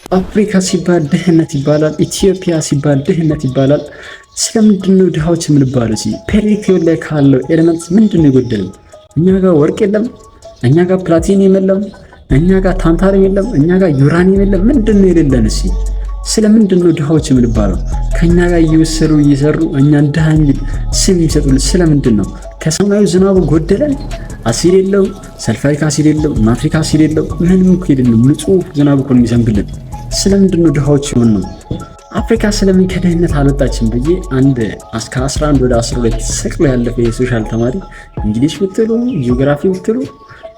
አፍሪካ ሲባል ድህነት ይባላል። ኢትዮጵያ ሲባል ድህነት ይባላል። ስለምንድነው ድሃዎች የምንባለው? ፔሪዮዲክ ላይ ካለው ኤሌመንት ምንድነው የጎደለው? እኛ ጋር ወርቅ የለም፣ እኛ ጋር ፕላቲኒየም የለም፣ እኛ ጋር ታንታሪም የለም፣ እኛ ጋር ዩራኒየም የለም። ምንድነው የሌለን? ስለምንድነው ድሃዎች የምንባለው? ከኛ ጋር እየወሰዱ እየሰሩ እኛን ድሃ የሚል ስም የሚሰጡልን ስለምንድን ነው? ከሰማዩ ዝናቡ ጎደለን? አሲድ የለው፣ ሰልፋሪክ አሲድ የለው፣ ናትሪክ አሲድ የለው፣ ምንም እኮ የለም። ንጹህ ዝናብ እኮ ነው የሚዘንብልን። ስለምንድነው ድሃዎች የሆን ነው? አፍሪካ ስለምን ከድህነት አልወጣችም ብዬ አንድ ከ11 ወደ 12 ሰቅሎ ያለፈ የሶሻል ተማሪ እንግሊዝ ብትሉ ጂኦግራፊ ብትሉ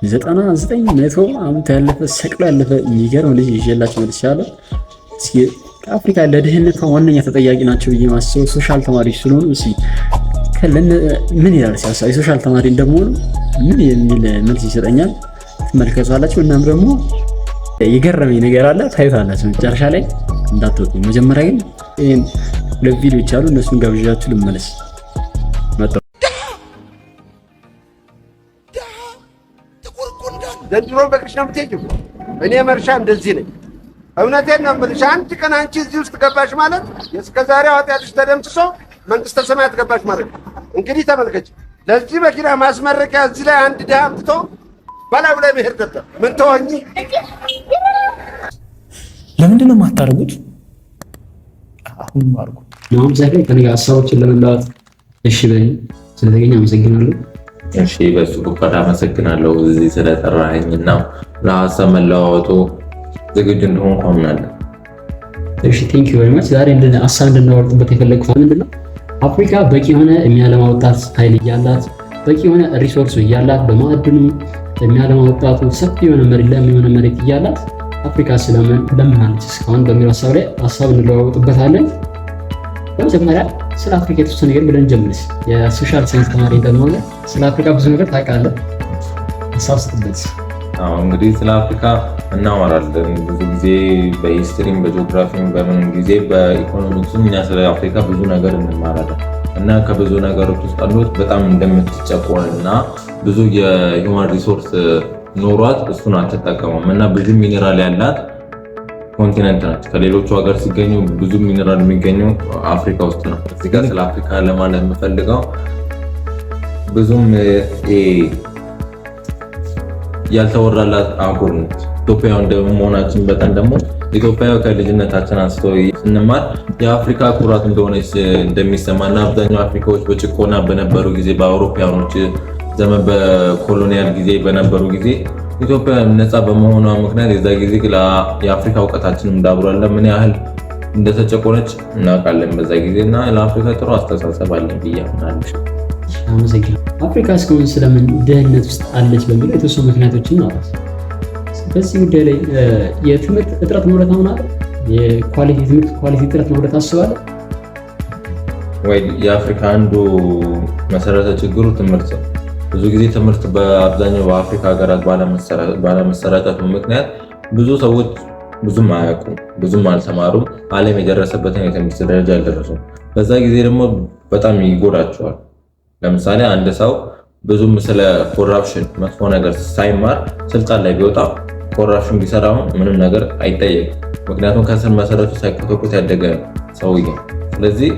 99 ዓመት ያለፈ ሰቅሎ ያለፈ የሚገርም ልጅ ይዤላችሁ መጥቻለሁ። ከአፍሪካ ለድህነቷ ዋነኛ ተጠያቂ ናቸው ብዬ ማስበው ሶሻል ተማሪዎች ስለሆኑ ምን ይላል ሲያሳ የሶሻል ተማሪ እንደመሆኑ ምን የሚል መልስ ይሰጠኛል ትመልከቷላችሁ። እናም ደግሞ የገረመኝ ነገር አለ ታዩታላችሁ መጨረሻ ላይ እንዳትወጡ። መጀመሪያ ግን ይሄን ሁለት ቪዲዮዎች አሉ እነሱን ጋብዣችሁ ልመለስ መጣሁ። ዘንድሮ በቅሽ ነው የምትሄጂው። እኔ መርሻ እንደዚህ ነኝ። እውነቴን ነው የምልሽ። አንድ ቀን አንቺ እዚህ ውስጥ ገባሽ ማለት የእስከዛሬው ኃጢአትሽ ተደምስሶ መንግስተ ሰማያት ገባሽ ማለት ነው። እንግዲህ ተመልከች፣ ለዚህ መኪና ማስመረቂያ እዚህ ላይ አንድ ድሃ አምጥቶ በላዩ ላይ ብሄር ነበር። ምን ተወኝ? ለምንድን ነው የማታደርጉት? አሁን ማርጉ ነው ዛሬ ከኔ ጋር ሀሳቦችን ለመለዋወጥ እሺ በይኝ። ስለተገኘ አመሰግናለሁ። እሺ በሱ ፈቃድ አመሰግናለሁ እዚህ ስለጠራኸኝና ለሀሳብ መለዋወጡ ዝግጁ እንደሆንኩ አምናለሁ። እሺ ቴንክ ዩ ቬሪ ማች። ዛሬ ሀሳብ እንድናወርጥበት የፈለግኩት ምንድነው አፍሪካ በቂ የሆነ የሚያለማ ወጣት ኃይል እያላት በቂ የሆነ ሪሶርስ እያላት በማዕድኑ የሚያለማ ወጣቱ ሰፊ የሆነ መሬት እያላት አፍሪካ ስለምን ለምናለች እስካሁን በሚለው ሀሳብ ላይ ሀሳብ እንለዋወጥበታለን። በመጀመሪያ ስለ አፍሪካ የተወሰነ ነገር ብለን ጀምርስ። የሶሻል ሳይንስ ተማሪ እንደሆነ ስለ አፍሪካ ብዙ ነገር ታውቃለህ፣ ሀሳብ ስትበት። እንግዲህ ስለ አፍሪካ እናወራለን ብዙ ጊዜ በሂስትሪም በጂኦግራፊም በምንም ጊዜ በኢኮኖሚክስም እኛ ስለ አፍሪካ ብዙ ነገር እንማራለን እና ከብዙ ነገሮች ውስጥ አንዱት በጣም እንደምትጨቆን እና ብዙ የሂውማን ሪሶርስ ኖሯት እሱን አትጠቀመም እና ብዙ ሚኔራል ያላት ኮንቲኔንት ናት። ከሌሎቹ ሀገር ሲገኙ ብዙ ሚኔራል የሚገኘው አፍሪካ ውስጥ ነው። እዚህ ጋር ስለ አፍሪካ ለማለት የምፈልገው ብዙም ያልተወራላት አህጉር ነች። ኢትዮጵያዊ እንደመሆናችን በጣም ደግሞ ኢትዮጵያ ከልጅነታችን አንስቶ ስንማር የአፍሪካ ኩራት እንደሆነች እንደሚሰማና አብዛኛው አፍሪካዎች በጭቆና በነበሩ ጊዜ በአውሮፓውያኖች ዘመን በኮሎኒያል ጊዜ በነበሩ ጊዜ ኢትዮጵያ ነፃ በመሆኗ ምክንያት የዛ ጊዜ የአፍሪካ እውቀታችን እንዳብሯል ምን ያህል እንደተጨቆነች እናውቃለን በዛ ጊዜና ለአፍሪካ ጥሩ አስተሳሰብ አለን ብዬ አምናለሁ። አመሰግናለሁ። አፍሪካ እስካሁን ስለምን ድህነት ውስጥ አለች በሚለው የተወሰኑ ምክንያቶችን ነው። በዚህ ጉዳይ ላይ የትምህርት እጥረት ነው ብለህ ታምናለህ? የትምህርት ኳሊቲ እጥረት ነው ብለህ ታስባለህ? ወይ የአፍሪካ አንዱ መሰረተ ችግሩ ትምህርት ነው። ብዙ ጊዜ ትምህርት በአብዛኛው በአፍሪካ ሀገራት ባለመሰራጨቱ ምክንያት ብዙ ሰዎች ብዙም አያውቁም፣ ብዙም አልተማሩም፣ ዓለም የደረሰበትን የትምህርት ደረጃ አልደረሱም። በዛ ጊዜ ደግሞ በጣም ይጎዳቸዋል። ለምሳሌ አንድ ሰው ብዙም ስለ ኮራፕሽን መጥፎ ነገር ሳይማር ስልጣን ላይ ቢወጣ ኮራፕሽን ቢሰራው ምንም ነገር አይጠየቅም። ምክንያቱም ከስር መሰረቱ ሳይኮተኮት ያደገ ሰውዬ። ስለዚህ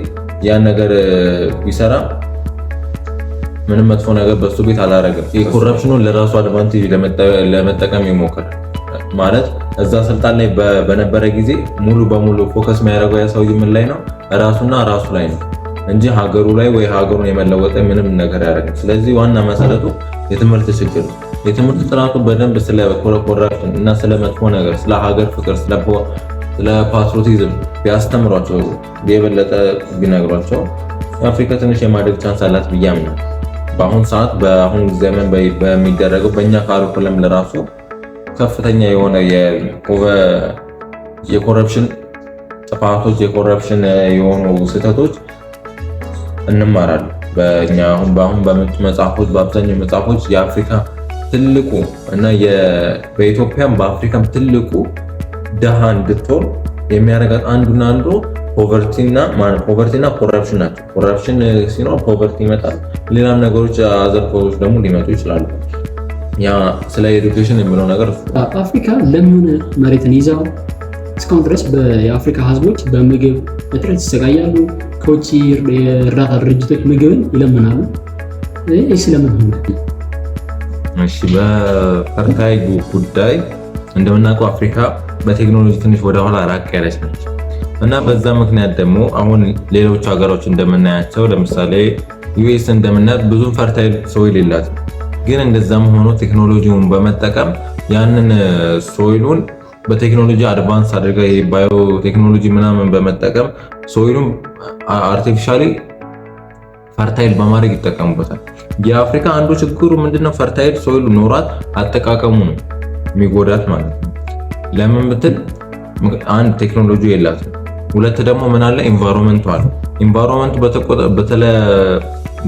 ያን ነገር ቢሰራ ምንም መጥፎ ነገር በሱ ቤት አላረገም። የኮራፕሽኑን ለራሱ አድቫንቴጅ ለመጠቀም ይሞክራል። ማለት እዛ ስልጣን ላይ በነበረ ጊዜ ሙሉ በሙሉ ፎከስ የሚያደርገው ያ ሰውዬ ምን ላይ ነው? ራሱና ራሱ ላይ ነው እንጂ ሀገሩ ላይ ወይ ሀገሩን የመለወጠ ምንም ነገር ያደርጋል። ስለዚህ ዋና መሰረቱ የትምህርት ችግር ነው። የትምህርት ጥራቱ በደንብ ስለ ኮራፕሽን እና ስለ መጥፎ ነገር፣ ስለ ሀገር ፍቅር፣ ስለ ፓትሪዮቲዝም ቢያስተምሯቸው የበለጠ ቢነግሯቸው የአፍሪካ ትንሽ የማደግ ቻንስ አላት ብዬ አምናለሁ። በአሁን ሰዓት በአሁን ዘመን በሚደረገው በእኛ ካሪኩለም ለራሱ ከፍተኛ የሆነ የኮረፕሽን ጥፋቶች የኮረፕሽን የሆኑ ስህተቶች እንማራለን። በእኛ አሁን በመጡ መጽሐፎች በአብዛኛው መጽሐፎች የአፍሪካ ትልቁ እና በኢትዮጵያም በአፍሪካም ትልቁ ደሃ እንድትሆን የሚያደርጋት አንዱና አንዱ ፖቨርቲና ኮረፕሽን ናቸው። ኮረፕሽን ሲኖር ፖቨርቲ ይመጣል። ሌላም ነገሮች አዘርፎች ደግሞ ሊመጡ ይችላሉ። ያ ስለ ኤዱኬሽን የሚለው ነገር አፍሪካ ለምን መሬትን ይዛው እስካሁን ድረስ የአፍሪካ ህዝቦች በምግብ እጥረት ይሰቃያሉ። ከውጭ የእርዳታ ድርጅቶች ምግብን ይለምናሉ። ይህ ስለምን ሆነ? እሺ፣ በፈርታይል ጉዳይ እንደምናውቀው አፍሪካ በቴክኖሎጂ ትንሽ ወደኋላ ራቅ ያለች ነች እና በዛ ምክንያት ደግሞ አሁን ሌሎች ሀገሮች እንደምናያቸው ለምሳሌ ዩኤስ እንደምናያት ብዙም ፈርታይል ሶይል የላትም። ግን እንደዛም ሆኖ ቴክኖሎጂውን በመጠቀም ያንን ሶይሉን በቴክኖሎጂ አድቫንስ አድርጋ ባዮ ቴክኖሎጂ ምናምን በመጠቀም ሶይሉን አርቲፊሻሊ ፈርታይል በማድረግ ይጠቀሙበታል። የአፍሪካ አንዱ ችግሩ ምንድነው? ፈርታይል ሶይሉ ኖሯት አጠቃቀሙ ነው የሚጎዳት ማለት ነው። ለምን ብትል አንድ ቴክኖሎጂ የላትም፣ ሁለት ደግሞ ምን አለ ኢንቫይሮንመንቱ አለ። ኢንቫይሮንመንቱ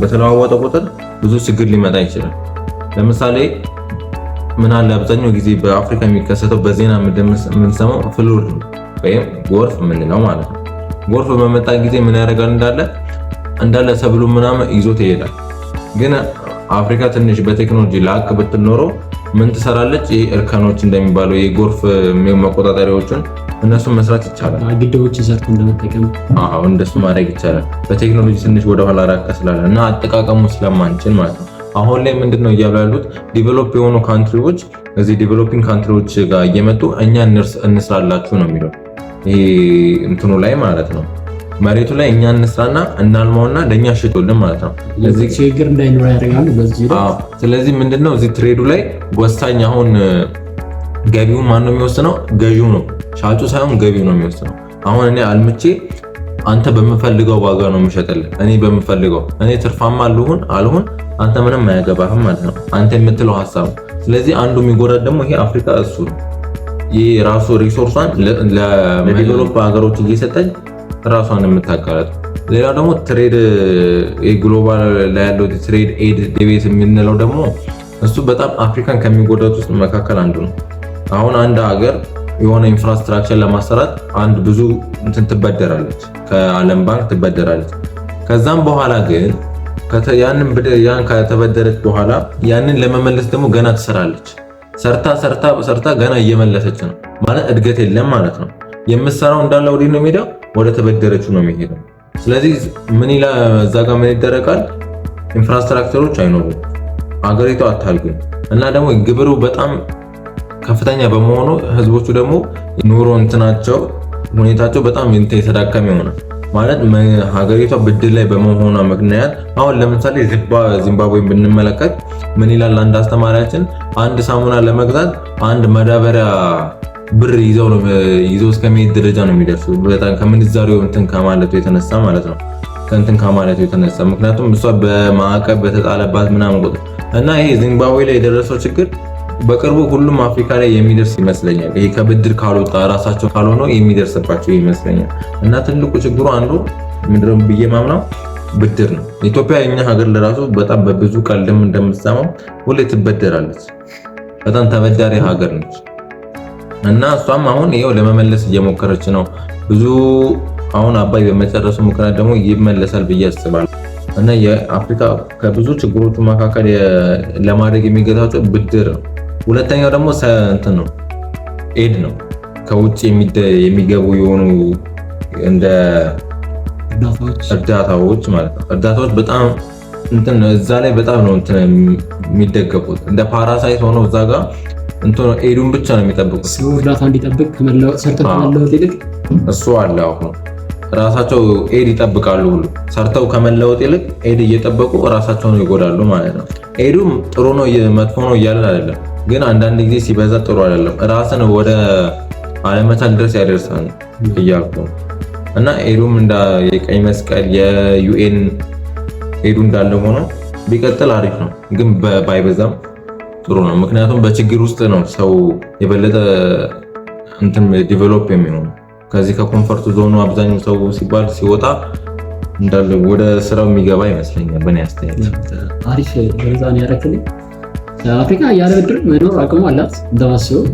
በተለዋወጠ ቁጥር ብዙ ችግር ሊመጣ ይችላል። ለምሳሌ ምን አለ አብዛኛው ጊዜ በአፍሪካ የሚከሰተው በዜና የምንሰማው ፍሉድ ወይም ጎርፍ የምንለው ማለት ነው። ጎርፍ በመጣ ጊዜ ምን ያደርጋል? እንዳለ ሰብሉ ምናምን ይዞት ይሄዳል። ግን አፍሪካ ትንሽ በቴክኖሎጂ ላቅ ብትኖረው ምን ትሰራለች? እርከኖች እንደሚባለው የጎርፍ መቆጣጠሪያዎችን እነሱን መስራት ይቻላል። ግድቦችን ሰርቶ እንደመጠቀም እንደሱ ማድረግ ይቻላል። በቴክኖሎጂ ትንሽ ወደኋላ ራቅ ስላለ እና አጠቃቀሙ ስለማንችል ማለት ነው። አሁን ላይ ምንድነው እያሉ ያሉት? ዲቨሎፕ የሆኑ ካንትሪዎች እዚህ ዲቨሎፒንግ ካንትሪዎች ጋር እየመጡ እኛ እንስራላችሁ ነው የሚለው። ይሄ እንትኑ ላይ ማለት ነው መሬቱ ላይ እኛ እንስራና እናልማውና ለኛ ሽጡልን ማለት ነው። ለዚህ ችግር እንዳይኖር ያደርጋሉ በዚህ ላይ። ስለዚህ ምንድነው እዚህ ትሬዱ ላይ ወሳኝ አሁን ገቢውን ማን ነው የሚወስነው? ገዢው ነው፣ ሻጩ ሳይሆን ገቢው ነው የሚወስነው። አሁን እኔ አልምቼ አንተ በምፈልገው ዋጋ ነው የምሸጥልህ። እኔ በምፈልገው እኔ ትርፋማ አልሁን አንተ ምንም አያገባህም ማለት ነው። አንተ የምትለው ሐሳብ። ስለዚህ አንዱ የሚጎዳት ደግሞ ይሄ አፍሪካ እሱ ነው። ይሄ ራሱ ሪሶርሷን ለዴቨሎፕ ሀገሮች እየሰጠች ራሷን የምታጋለጥ። ሌላው ደግሞ ትሬድ ግሎባል ላይ ያለው ትሬድ ኤድ ዴቤት የምንለው ደግሞ እሱ በጣም አፍሪካን ከሚጎዳት ውስጥ መካከል አንዱ ነው። አሁን አንድ ሀገር የሆነ ኢንፍራስትራክቸር ለማሰራት አንድ ብዙ እንትን ትበደራለች፣ ከዓለም ባንክ ትበደራለች። ከዛም በኋላ ግን ያን ከተበደረች በኋላ ያንን ለመመለስ ደግሞ ገና ትሰራለች። ሰርታ ገና እየመለሰች ነው ማለት እድገት የለም ማለት ነው። የምትሰራው እንዳለ ወዲህ ነው የሚሄደው፣ ወደ ተበደረችው ነው የሚሄደው። ስለዚህ እዛ ጋር ምን ይደረጋል? ኢንፍራስትራክቸሮች አይኖሩም፣ አገሪቷ አታልግም እና ደግሞ ግብሩ በጣም ከፍተኛ በመሆኑ ህዝቦቹ ደግሞ ኑሮ እንትናቸው ሁኔታቸው በጣም የተዳከመ ይሆናል ማለት ሀገሪቷ ብድር ላይ በመሆኗ ምክንያት። አሁን ለምሳሌ ዚምባብዌን ብንመለከት ምን ይላል አንድ አስተማሪያችን? አንድ ሳሙና ለመግዛት አንድ መዳበሪያ ብር ይዘው እስከሚሄድ ደረጃ ነው የሚደርሱ። በጣም ከምንዛሬው እንትን ከማለቱ የተነሳ ማለት ነው ከማለቱ የተነሳ ምክንያቱም እሷ በማዕቀብ በተጣለባት ምናምን ቁጥር እና ይሄ ዚምባብዌ ላይ የደረሰው ችግር በቅርቡ ሁሉም አፍሪካ ላይ የሚደርስ ይመስለኛል። ይሄ ከብድር ካልወጣ ራሳቸው ካልሆነ የሚደርስባቸው ይመስለኛል። እና ትልቁ ችግሩ አንዱ ምንድነው ብዬ ማምነው ብድር ነው። ኢትዮጵያ የኛ ሀገር ለራሱ በጣም በብዙ ቀልድም እንደምትሰማው ሁሌ ትበደራለች። በጣም ተበዳሪ ሀገር ነች። እና እሷም አሁን ይሄው ለመመለስ እየሞከረች ነው። ብዙ አሁን አባይ በመጨረሱ ምክንያት ደግሞ ይመለሳል ብዬ አስባለሁ። እና የአፍሪካ ከብዙ ችግሮቹ መካከል ለማድረግ የሚገታቸው ብድር ነው። ሁለተኛው ደግሞ እንትን ነው ኤድ ነው። ከውጭ የሚገቡ የሆኑ እንደ እርዳታዎች ማለት ነው። እርዳታዎች በጣም እንትን እዛ ላይ በጣም ነው እንትን የሚደገፉት እንደ ፓራሳይት ሆነው እዛ ጋር እንትን ኤዱን ብቻ ነው የሚጠብቁት። ሰው እርዳታ እንዲጠብቅ ሰርተው ከመለወጥ ይልቅ እሱ አለ አሁን ራሳቸው ኤድ ይጠብቃሉ። ሁሉ ሰርተው ከመለወጥ ይልቅ ኤድ እየጠበቁ ራሳቸውን ይጎዳሉ ማለት ነው። ኤዱም ጥሩ ነው መጥፎ ነው እያለን አይደለም፣ ግን አንዳንድ ጊዜ ሲበዛ ጥሩ አይደለም። ራስን ወደ አለመቻል ድረስ ያደርሳል እያልኩ እና ኤዱም እንደ የቀይ መስቀል የዩኤን ኤዱ እንዳለ ሆኖ ቢቀጥል አሪፍ ነው፣ ግን ባይበዛም ጥሩ ነው። ምክንያቱም በችግር ውስጥ ነው ሰው የበለጠ እንትን ዲቨሎፕ የሚሆነው። ከዚህ ከኮምፈርት ዞኑ አብዛኛው ሰው ሲባል ሲወጣ እንዳለ ወደ ስራው የሚገባ ይመስለኛል በእኔ አስተያየት። አሪፍ ገለጻ ነው ያደረክልኝ። አፍሪካ ያለ ብድር መኖር አቅሙ አላት እንደማስበው።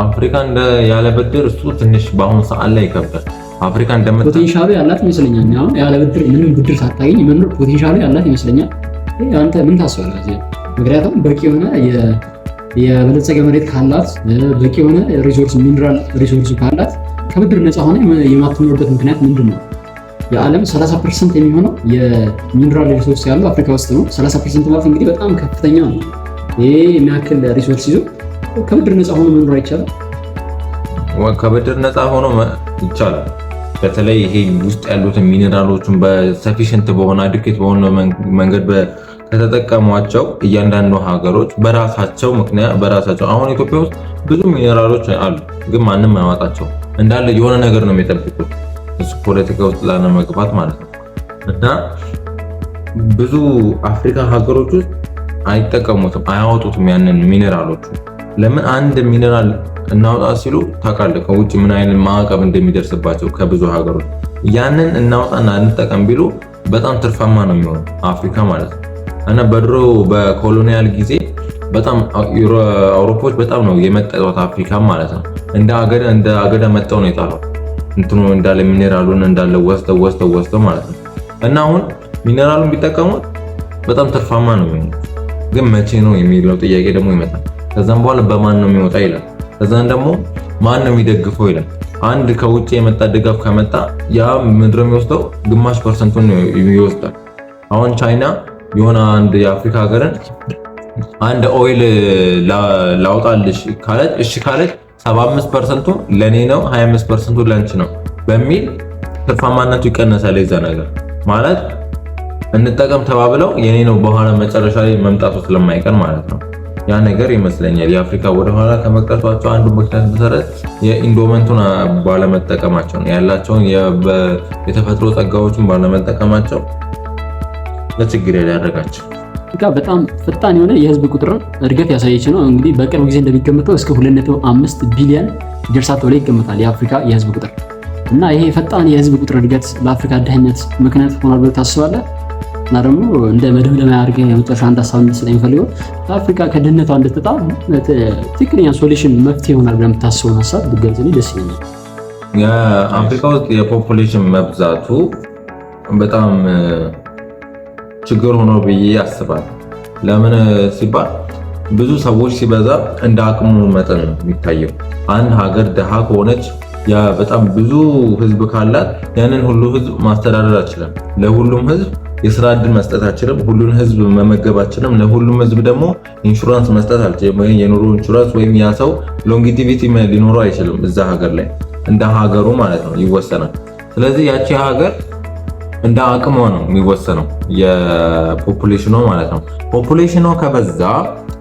አፍሪካ ያለ ብድር እሱ ትንሽ በአሁኑ ሰዓት ላይ ይከብዳል። አፍሪካ ፖቴንሻሉ ያላት ይመስለኛል። አሁን ያለ ብድር ምንም ብድር ሳታገኝ መኖር ፖቴንሻሉ ያላት ይመስለኛል። አንተ ምን ታስባለህ? ምክንያቱም በቂ የሆነ የበለጸገ መሬት ካላት በቂ የሆነ ሪሶርስ ሚነራል ሪሶርስ ካላት ከብድር ነፃ ሆነ የማትኖርበት ምክንያት ምንድን ነው? የዓለም 30% የሚሆነው የሚነራል ሪሶርስ ያለው አፍሪካ ውስጥ ነው። 30% ማለት እንግዲህ በጣም ከፍተኛ ነው። ይሄ የሚያክል ሪሶርስ ይዞ ከብድር ነፃ ሆኖ መኖር አይቻልም? ከብድር ነፃ ሆኖ ይቻላል። በተለይ ይሄ ውስጥ ያሉትን ሚነራሎችን በሰፊሽንት በሆነ አድኬት በሆነ መንገድ ከተጠቀሟቸው እያንዳንዱ ሀገሮች በራሳቸው ምክንያት በራሳቸው አሁን ኢትዮጵያ ውስጥ ብዙ ሚነራሎች አሉ፣ ግን ማንም አያወጣቸው እንዳለ የሆነ ነገር ነው የሚጠብቁት እሱ ፖለቲካ ውስጥ ላለመግባት ማለት ነው። እና ብዙ አፍሪካ ሀገሮች ውስጥ አይጠቀሙትም፣ አያወጡትም ያንን ሚነራሎቹ። ለምን አንድ ሚነራል እናውጣ ሲሉ ታውቃለህ ከውጭ ምን አይነት ማዕቀብ እንደሚደርስባቸው ከብዙ ሀገሮች። ያንን እናውጣና እንጠቀም ቢሉ በጣም ትርፋማ ነው የሚሆነው አፍሪካ ማለት ነው። እና በድሮ በኮሎኒያል ጊዜ በጣም አውሮፓዎች በጣም ነው የመጠጡት አፍሪካ ማለት ነው። እንደ አገዳ መጠው ነው የጣለው እንትኑ እንዳለ ሚነራሉን እንዳለ ወስደው ማለት ነው። እና አሁን ሚነራሉን ቢጠቀሙት በጣም ትርፋማ ነው የሚሆነው። ግን መቼ ነው የሚለው ጥያቄ ደግሞ ይመጣል። ከዛም በኋላ በማን ነው የሚወጣ ይላል። ከዛን ደግሞ ማን ነው የሚደግፈው ይላል። አንድ ከውጭ የመጣ ድጋፍ ከመጣ ያ ምድር የሚወስደው ግማሽ ፐርሰንቱን ይወስዳል። አሁን ቻይና የሆነ አንድ የአፍሪካ ሀገርን አንድ ኦይል ላውጣልሽ ካለች እሺ ካለች 75% ለኔ ነው 25% ለአንቺ ነው በሚል ትርፋማነቱ ይቀነሳል። የዛ ነገር ማለት እንጠቀም ተባብለው የኔ ነው በኋላ መጨረሻ ላይ መምጣቱ ስለማይቀር ማለት ነው። ያ ነገር ይመስለኛል የአፍሪካ ወደ ኋላ ከመቅረቷቸው አንዱ ምክንያት መሰረት የኢንዶመንቱን ባለመጠቀማቸው ነው። ያላቸውን የተፈጥሮ ጸጋዎችን ባለመጠቀማቸው ለችግር ያደረጋቸው። አፍሪካ በጣም ፈጣን የሆነ የህዝብ ቁጥርን እድገት ያሳየች ነው። እንግዲህ በቅርብ ጊዜ እንደሚገመተው እስከ 2.5 ቢሊዮን ይደርሳል ተብሎ ይገመታል የአፍሪካ የህዝብ ቁጥር። እና ይሄ ፈጣን የህዝብ ቁጥር እድገት ለአፍሪካ ድህነት ምክንያት ሆኗል ብለህ ታስባለህ? እና ደግሞ እንደ መደምደሚያ አድርገህ የመጨረሻ አንድ ሀሳብ እንድትሰጠኝ የምፈልገው አፍሪካ ከድህነቷ እንድትወጣ ትክክለኛ ሶሉሽን መፍትሄ ይሆናል ብለህ የምታስበውን ሀሳብ ብትገልጽልኝ ደስ ይለኛል። የአፍሪካ ውስጥ የፖፑሌሽን መብዛቱ በጣም ችግር ሆኖ ብዬ አስባለሁ። ለምን ሲባል ብዙ ሰዎች ሲበዛ እንደ አቅሙ መጠን ነው የሚታየው። አንድ ሀገር ደሃ ከሆነች ያ በጣም ብዙ ህዝብ ካላት ያንን ሁሉ ህዝብ ማስተዳደር አችልም። ለሁሉም ህዝብ የስራ እድል መስጠት አችልም። ሁሉን ህዝብ መመገብ አችልም። ለሁሉም ህዝብ ደግሞ ኢንሹራንስ መስጠት አልችልም። ወይ የኑሮ ኢንሹራንስ ወይም ያ ሰው ሎንጊቲቪቲ ሊኖረው አይችልም። እዛ ሀገር ላይ እንደ ሀገሩ ማለት ነው ይወሰናል። ስለዚህ ያቺ ሀገር እንደ አቅሟ ነው የሚወሰነው የፖፑሌሽኗ ማለት ነው። ፖፑሌሽኗ ከበዛ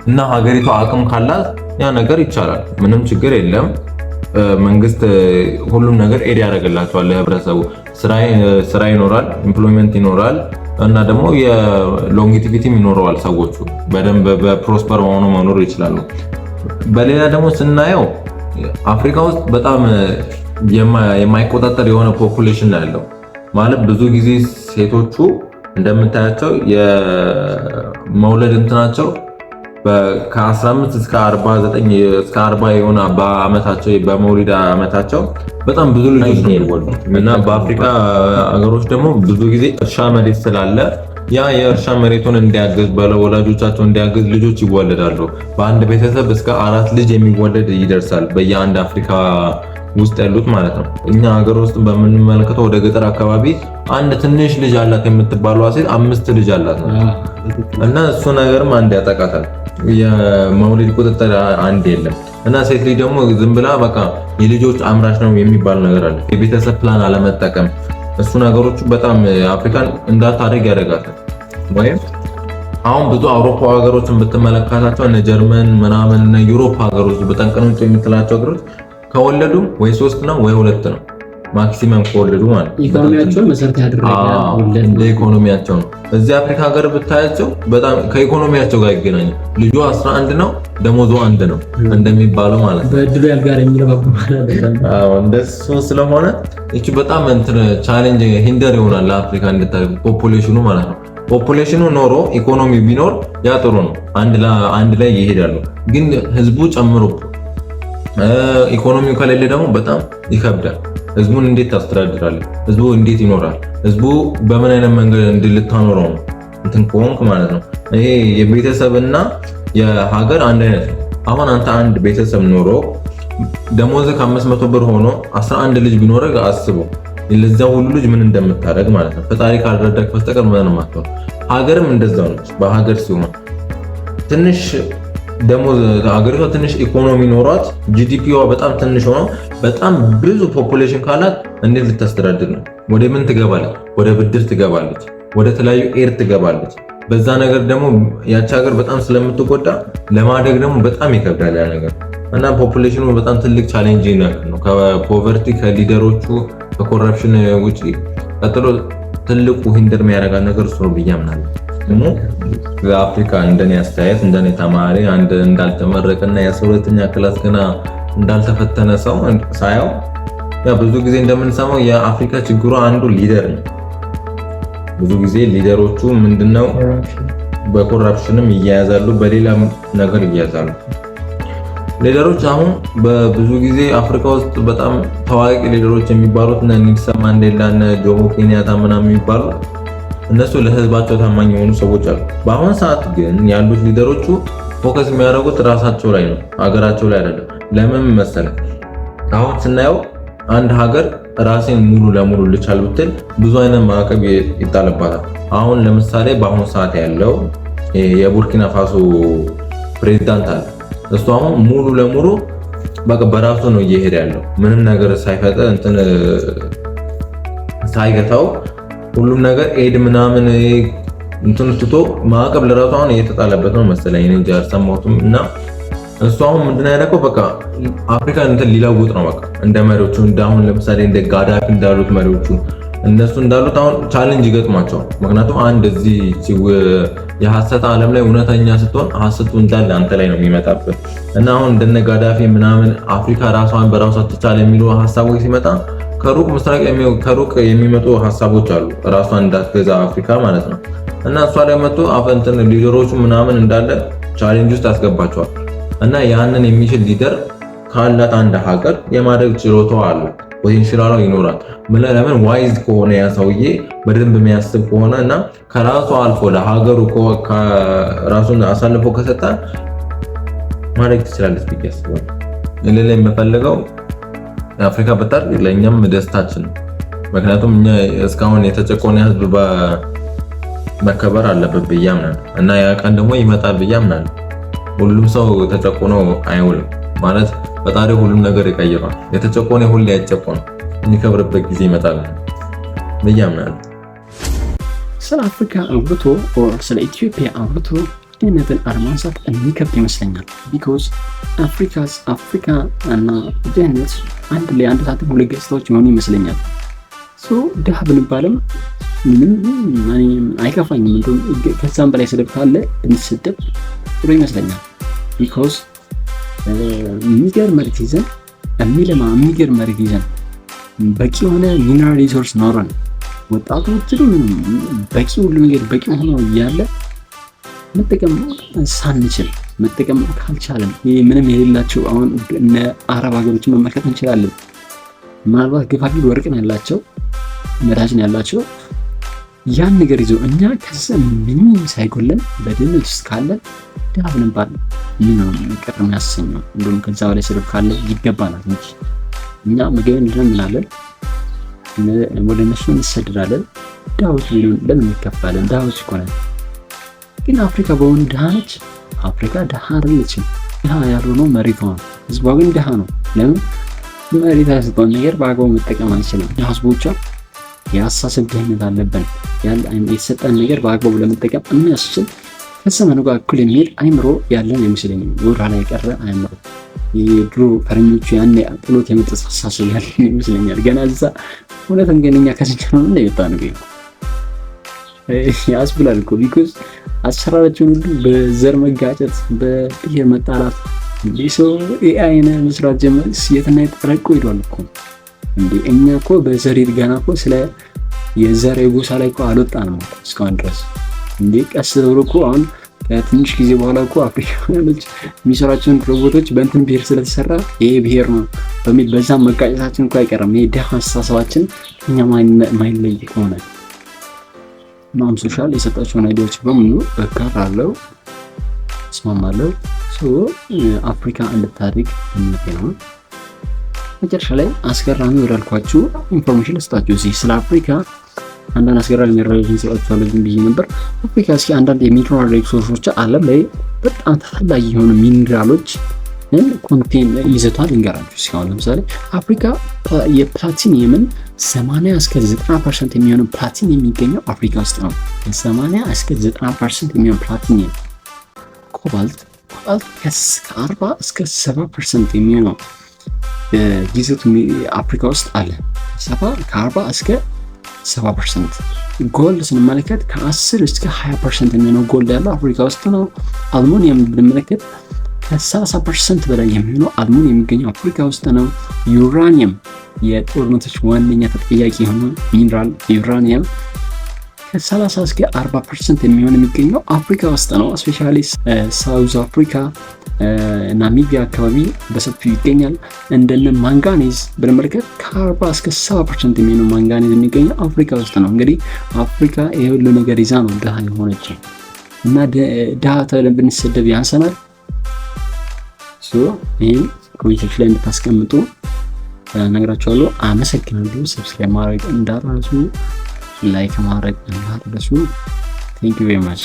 እና ሀገሪቷ አቅም ካላት ያ ነገር ይቻላል፣ ምንም ችግር የለም። መንግስት ሁሉም ነገር ኤድ ያደርግላቸዋል ለህብረተሰቡ። ስራ ይኖራል፣ ኤምፕሎይመንት ይኖራል እና ደግሞ የሎንጊቲቪቲም ይኖረዋል። ሰዎቹ በደንብ በፕሮስፐር ሆኖ መኖር ይችላሉ። በሌላ ደግሞ ስናየው አፍሪካ ውስጥ በጣም የማይቆጣጠር የሆነ ፖፑሌሽን ያለው ማለት ብዙ ጊዜ ሴቶቹ እንደምታያቸው የመውለድ እንትናቸው ከ15 እስከ 49 እስከ 40 የሆነ በአመታቸው በመውሊድ አመታቸው በጣም ብዙ ልጆች ነው የሚወልዱት። እና በአፍሪካ ሀገሮች ደግሞ ብዙ ጊዜ እርሻ መሬት ስላለ ያ የእርሻ መሬቱን እንዲያገዝ ወላጆቻቸው እንዲያገዝ ልጆች ይወለዳሉ። በአንድ ቤተሰብ እስከ 4 ልጅ የሚወለድ ይደርሳል በየአንድ አፍሪካ ውስጥ ያሉት ማለት ነው። እኛ ሀገር ውስጥ በምንመለከተው ወደ ገጠር አካባቢ አንድ ትንሽ ልጅ አላት የምትባለው ሴት 5 ልጅ አላት እና እሱ ነገርም አንድ ያጠቃታል። የመውሊድ ቁጥጥር አንድ የለም እና ሴት ልጅ ደግሞ ዝም ብላ በቃ የልጆች አምራች ነው የሚባል ነገር አለ። የቤተሰብ ፕላን አለመጠቀም እሱ ነገሮች በጣም አፍሪካን እንዳታደግ ያደርጋታል። ወይም አሁን ብዙ አውሮፓ ሀገሮችን ብትመለከታቸው እነ ጀርመን ምናምን እነ ዩሮፕ ሀገሮች በጠንቀኖች የምትላቸው ሀገሮች ከወለዱ ወይ 3 ነው ወይ 2 ነው ማክሲመም ከወለዱ ማለት ነው። ኢኮኖሚያቸውን መሰረት ያደረገ እንደ ኢኮኖሚያቸው ነው። እዚህ አፍሪካ ሀገር ብታያቸው በጣም ከኢኮኖሚያቸው ጋር ይገናኛል። ልጁ 11 ነው ደሞዙ 1 ነው እንደሚባለው ማለት ነው። በእድሉ ያልጋር የሚለው እንደሱ ስለሆነ እቺ በጣም እንትን ቻሌንጅ ሂንደር ይሆናል ለአፍሪካ እንድታደግ ፖፑሌሽኑ ማለት ነው። ፖፑሌሽኑ ኖሮ ኢኮኖሚ ቢኖር ያ ጥሩ ነው፣ አንድ ላይ ይሄዳሉ። ግን ህዝቡ ጨምሮ ኢኮኖሚው ከሌለ ደግሞ በጣም ይከብዳል። ህዝቡን እንዴት ታስተዳድራለህ? ህዝቡ እንዴት ይኖራል? ህዝቡ በምን አይነት መንገድ እንድልታኖረው ነው እንትን ከሆንክ ማለት ነው። ይሄ የቤተሰብና የሀገር አንድ አይነት ነው። አሁን አንተ አንድ ቤተሰብ ኖሮ ደሞዝ ከ500 ብር ሆኖ 11 ልጅ ቢኖርህ አስበው ለዛ ሁሉ ልጅ ምን እንደምታደርግ ማለት ነው። ፈጣሪ ካልረዳክ በስተቀር ምንም አትሆን። ሀገርም እንደዛው ነች። በሀገር ሲሆን ትንሽ ደሞዝ ሀገሪቷ ትንሽ ኢኮኖሚ ኖሯት ጂዲፒዋ በጣም ትንሽ ሆኖ በጣም ብዙ ፖፑሌሽን ካላት እንዴት ልታስተዳድር ነው? ወደ ምን ትገባለች? ወደ ብድር ትገባለች፣ ወደ ተለያዩ ኤር ትገባለች። በዛ ነገር ደግሞ ያቺ ሀገር በጣም ስለምትጎዳ ለማደግ ደግሞ በጣም ይከብዳል ያ ነገር እና ፖፑሌሽኑ በጣም ትልቅ ቻሌንጅ ነው። ከፖቨርቲ ከሊደሮቹ ከኮረፕሽን ውጪ ቀጥሎ ትልቁ ሂንደር የሚያደርጋት ነገር እሱ ነው ብዬ አምናለሁ። ደግሞ ለአፍሪካ እንደኔ አስተያየት እንደኔ ተማሪ አንድ እንዳልተመረቀና የ12ኛ ክላስ ገና እንዳልተፈተነ ሰው ሳያው ያ ብዙ ጊዜ እንደምንሰማው የአፍሪካ ችግሩ አንዱ ሊደር ነው። ብዙ ጊዜ ሊደሮቹ ምንድነው በኮረፕሽንም ይያያዛሉ፣ በሌላ ነገር ይያያዛሉ። ሊደሮች አሁን በብዙ ጊዜ አፍሪካ ውስጥ በጣም ታዋቂ ሊደሮች የሚባሉት እነ ኔልሰን ማንዴላ እነ ጆሞ ኬንያታ ምናምን የሚባሉ እነሱ ለህዝባቸው ታማኝ የሆኑ ሰዎች አሉ። በአሁን ሰዓት ግን ያሉት ሊደሮቹ ፎከስ የሚያደርጉት ራሳቸው ላይ ነው፣ ሀገራቸው ላይ አይደለም። ለምን መሰለህ? አሁን ስናየው አንድ ሀገር ራሴን ሙሉ ለሙሉ ልቻል ብትል ብዙ አይነት ማዕቀብ ይጣልባታል። አሁን ለምሳሌ በአሁን ሰዓት ያለው የቡርኪና ፋሶ ፕሬዝዳንት አለ። እሱ አሁን ሙሉ ለሙሉ በቃ በራሱ ነው እየሄደ ያለው ምንም ነገር ሳይፈጠር ሳይገታው ሁሉም ነገር ኤድ ምናምን እንትን ትቶ ማዕቀብ ለራሱ አሁን እየተጣለበት ነው መሰለኝ እንጂ አልሰማሁትም። እና እሱ አሁን ምንድነው ያደረገው? በቃ አፍሪካን እንትን ሊለውጥ ነው በቃ እንደ መሪዎቹ አሁን ለምሳሌ እንደ ጋዳፊ እንዳሉት መሪዎቹ እነሱ እንዳሉት አሁን ቻሌንጅ ይገጥማቸዋል። ምክንያቱም አንድ እዚህ የሐሰት ዓለም ላይ እውነተኛ ስትሆን ሐሰቱ እንዳለ አንተ ላይ ነው የሚመጣበት እና አሁን እንደነ ጋዳፊ ምናምን አፍሪካ ራሷን በራሷ ትቻል የሚሉ ሐሳቦች ሲመጣ ከሩቅ ምስራቅ ከሩቅ የሚመጡ ሐሳቦች አሉ ራሷን እንዳትገዛ አፍሪካ ማለት ነው። እና እሷ ላይ መጥቶ አፈንተን ሊደሮቹ ምናምን እንዳለ ቻሌንጅ ውስጥ ያስገባቸዋል። እና ያንን የሚችል ሊደር ካላት አንድ ሀገር የማድረግ ችሎታው አለ፣ ፖቴንሻሉ ይኖራል። ለምን ዋይዝ ከሆነ ያ ሰውዬ በደንብ የሚያስብ ከሆነ እና ከራሱ አልፎ ለሀገሩ ራሱን አሳልፎ ከሰጠ ማድረግ ትችላለች ብዬ አስባለሁ። ለሌላ የምፈልገው አፍሪካ በታሪክ ለኛም ደስታችን ነው። ምክንያቱም እኛ እስካሁን የተጨቆነ ህዝብ መከበር አለበት ብዬ አምናለሁ እና ያ ቀን ደግሞ ይመጣል ብዬ አምናለሁ። ሁሉም ሰው ተጨቆኖ አይውልም ማለት ፈጣሪ ሁሉም ነገር ይቀይራል። የተጨቆነ ሁሉ አይጨቆን የሚከብርበት ጊዜ ይመጣል ብዬ አምናለሁ። ስለ አፍሪካ አውርቶ ስለ ኢትዮጵያ አውርቶ ድህነትን አለማንሳት የሚከብድ ይመስለኛል። ቢኮዝ አፍሪካ እና ድህነት አንድ ላይ አንድ ሳጥን ሁለት ገጽታዎች የሆኑ ይመስለኛል። ድሃ ብንባልም ምንም አይከፋኝም። እንደውም ከዛም በላይ ስድብ ካለ ብንሰደብ ጥሩ ይመስለኛል። ቢኮዝ የሚገርም መሬት ይዘን የሚገርም መሬት ይዘን በቂ የሆነ ሚነራል ሪሶርስ ኖረን ወጣቶች በቂ ሁሉ ነገር በቂ ሆኖ እያለ መጠቀም ሳንችል መጠቀም ካልቻለን ምንም የሌላቸው አሁን እነ አረብ ሀገሮችን መመልከት እንችላለን። ምናልባት ግፋቢል ወርቅን ያላቸው ነዳጅን ያላቸው ያን ነገር ይዘው እኛ ከዛ ምንም ሳይጎለን በድህነት ውስጥ ካለን ድሃ ብንባል ምን ቅር የሚያሰኘው? እንደውም ከዛ በላይ ስድብ ካለ ይገባናል እንጂ እኛ ምግብ እንላለን፣ ወደ እነሱ እንሰድራለን። ድሃዎች ቢሉን ለምን ይከፋለን? ድሃዎች እኮ ነን። ግን አፍሪካ በሆኑ ድሃ ነች? አፍሪካ ድሃ አይደለችም። ድሃ ያልሆነው መሬቷ ነው። ህዝቧ ግን ድሃ ነው። ለምን? መሬት ያሰጠውን ነገር በአግባቡ መጠቀም አንችልም። ህዝቦቿ የአስተሳሰብ ድህነት አለብን። የተሰጠን ነገር በአግባቡ ለመጠቀም የሚያስችል ከዘመኑ ጋር እኩል የሚሄድ አይምሮ ያለን አይመስለኝም። ወደኋላ የቀረ አይምሮ የድሮ ፈረኞቹ ያኔ ጥሎት የመጣ አስተሳሰብ ያለን ይመስለኛል። ገና እዛ እውነትም ግን እኛ ከስንት ነው እንደመጣ ነው ያስብላል እኮ ቢኮዝ አሰራራቸውን ሁሉ በዘር መጋጨት በብሔር መጣላት ሰው ኤአይን መስራት ጀመረ። የትና የተጠረቁ ሄዷል እኮ እንዴ! እኛ እኮ በዘር ገና እኮ ስለ የዘር የጎሳ ላይ እኮ አልወጣንም እስካሁን ድረስ እንዴ! ቀስ ብሎ እኮ አሁን ከትንሽ ጊዜ በኋላ እኮ አፍሪካኖች የሚሰራቸውን ሮቦቶች በእንትን ብሔር ስለተሰራ ይሄ ብሔር ነው በሚል በዛም መጋጨታችን እኮ አይቀርም። ይሄ ደሃ አስተሳሰባችን እኛ ማይለይ ከሆነ ማም ሶሻል የሰጣቸውን አይዲያዎች በሙሉ እጋራለሁ፣ እስማማለሁ። አፍሪካ እንድታድግ ምኞቴ ነው። መጨረሻ ላይ አስገራሚ ወዳልኳችሁ ኢንፎርሜሽን ልስጣችሁ። እዚህ ስለ አፍሪካ አንዳንድ አስገራሚ መረጃዎችን ሰጣችኋለሁ ብዬ ነበር። አፍሪካ እስኪ አንዳንድ የሚነራል ሪሶርሶች ዓለም ላይ በጣም ተፈላጊ የሆኑ ሚኒራሎች ኮንቴን ይዘቷል ልንገራችሁ። እስካሁን ለምሳሌ አፍሪካ የፕላቲኒየምን 80 እስከ 90% የሚሆነው ፕላቲኒየም የሚገኘው አፍሪካ ውስጥ ነው። 80 እስከ 90% የሚሆነው ፕላቲኒየም፣ ኮባልት ከ40 እስከ 70% የሚሆነው ይዘቱ አፍሪካ ውስጥ አለ። ከ40 እስከ 70%። ጎልድ ስንመለከት ከ10 እስከ 20% የሚሆነው ጎልድ ያለው አፍሪካ ውስጥ ነው። አልሙኒየም ብንመለከት ከ30% በላይ የሚሆነው አልሙኒየም የሚገኘው አፍሪካ ውስጥ ነው። ዩራኒየም የጦርነቶች ዋነኛ ተጠያቂ የሆነው ሚኒራል ዩራኒየም ከ30 እስከ 40% የሚገኘው አፍሪካ ውስጥ ነው። ስፔሻሊ ሳውዝ አፍሪካ፣ ናሚቢያ አካባቢ በሰፊው ይገኛል። እንደነ ማንጋኔዝ ብንመለከት ከ40 እስከ 70% የሚሆነው ማንጋኔዝ የሚገኘው አፍሪካ ውስጥ ነው። እንግዲህ አፍሪካ ይሄ ሁሉ ነገር ይዛ ነው ድሃ የሆነች እና ድሃ ተብለን ብንሰደብ ያንሰናል። ይህን ኮሜንቶች ላይ እንድታስቀምጡ ነግራችኋለሁ። አመሰግናለሁ። ሰብስክራይብ ማድረግ እንዳትረሱ፣ ላይክ ማድረግ እንዳትረሱ። ቴንክ ዩ ቬሪ ማች